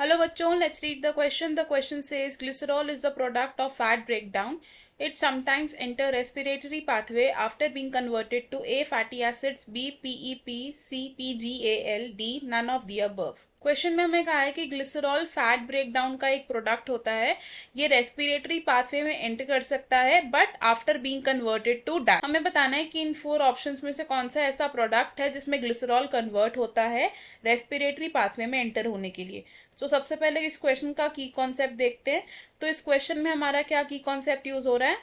Hello bachon, let's read the question. The question says glycerol is the product of fat breakdown. It sometimes enter respiratory pathway after being converted to A fatty acids, B PEP, C PGAL, D none of the above. Question में हमें कहा है कि glycerol fat breakdown का एक product होता है. ये रेस्पिरेटरी पाथवे में एंटर कर सकता है but after being converted to die. हमें बताना है कि इन 4 ऑप्शंस में से कौन सा ऐसा प्रोडक्ट है जिसमें ग्लिसरॉल कन्वर्ट होता है रेस्पिरेटरी पाथवे में एंटर होने के लिए. तो सबसे पहले इस क्वेश्चन का की कॉन्सेप्ट देखते हैं. तो इस क्वेश्चन में हमारा क्या की कॉन्सेप्ट यूज हो रहा है?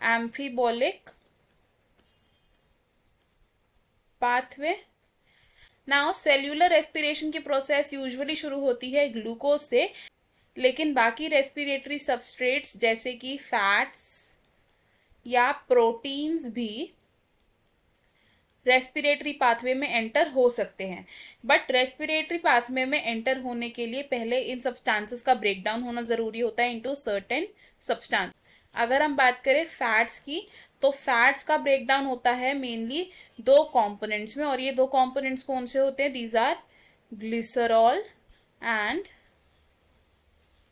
एम्फीबोलिक पाथवे. नाउ सेल्यूलर रेस्पिरेशन की प्रोसेस यूजुअली शुरू होती है ग्लूकोज से, लेकिन बाकी रेस्पिरेटरी सबस्ट्रेट्स जैसे कि फैट्स या प्रोटीन्स भी रेस्पिरेटरी पाथवे में एंटर हो सकते हैं. बट रेस्पिरेटरी पाथवे में एंटर होने के लिए पहले इन सब्सटेंसेस का ब्रेकडाउन होना जरूरी होता है इनटू सर्टेन सब्सटेंस. अगर हम बात करें फैट्स की, तो फैट्स का ब्रेकडाउन होता है मेनली 2 कंपोनेंट्स में, और ये 2 कंपोनेंट्स कौन से होते हैं? These are glycerol and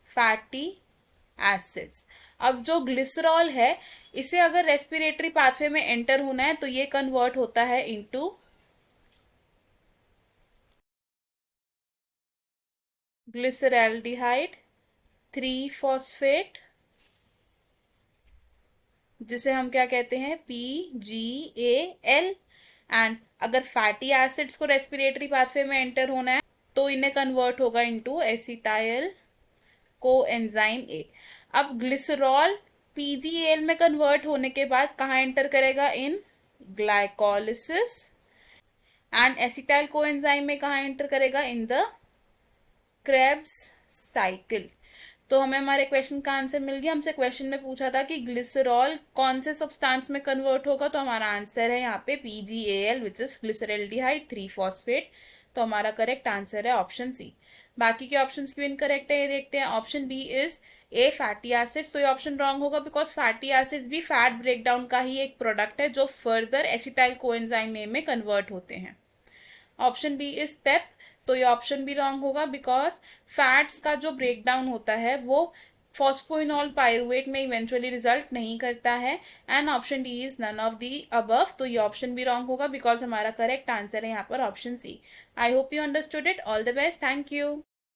fatty acids. अब जो ग्लिसरॉल है, इसे अगर रेस्पिरेटरी पाथवे में एंटर होना है तो ये कन्वर्ट होता है इनटू ग्लिसरैल्डिहाइड 3 फॉस्फेट, जिसे हम क्या कहते हैं? PGAL. एंड अगर फैटी एसिड्स को रेस्पिरेटरी पाथवे में एंटर होना है तो इन्हें कन्वर्ट होगा इनटू एसिटाइल कोएंजाइम A. अब ग्लिसरॉल PGAL में कन्वर्ट होने के बाद कहाँ एंटर करेगा? In glycolysis. And acetyl coenzyme में कहाँ एंटर करेगा? In the Krebs cycle. तो हमें हमारे क्वेश्चन का आंसर मिल गया. हमसे क्वेश्चन में पूछा था कि ग्लिसरॉल कौन से सब्सटेंस में कन्वर्ट होगा, तो हमारा आंसर है यहाँ पे PGAL which is glyceraldehyde 3 phosphate. तो हमारा करेक्ट आंसर है ऑप्शन सी. बाकी के ऑप्शंस क्यों इनकरेक्ट है ये देखते हैं. Option B is a fatty acids. तो ये ऑप्शन रॉन्ग होगा बिकॉज फैटी एसिड्स भी फैट ब्रेकडाउन का ही एक प्रोडक्ट है जो फर्दर एसिटाइल कोएंजाइम ए में कन्वर्ट होते हैं. ऑप्शन बी इज पेप. तो ये ऑप्शन भी रॉन्ग होगा बिकॉज फैट्स का जो ब्रेकडाउन होता है वो फॉस्फोइनॉल पायरुवेट में इवेंचुअली रिजल्ट नहीं करता है. And option D is none of the above. तो ये ऑप्शन भी रॉन्ग होगा बिकॉज हमारा करेक्ट आंसर है यहाँ पर option C. I hope you understood it. All the best. Thank you.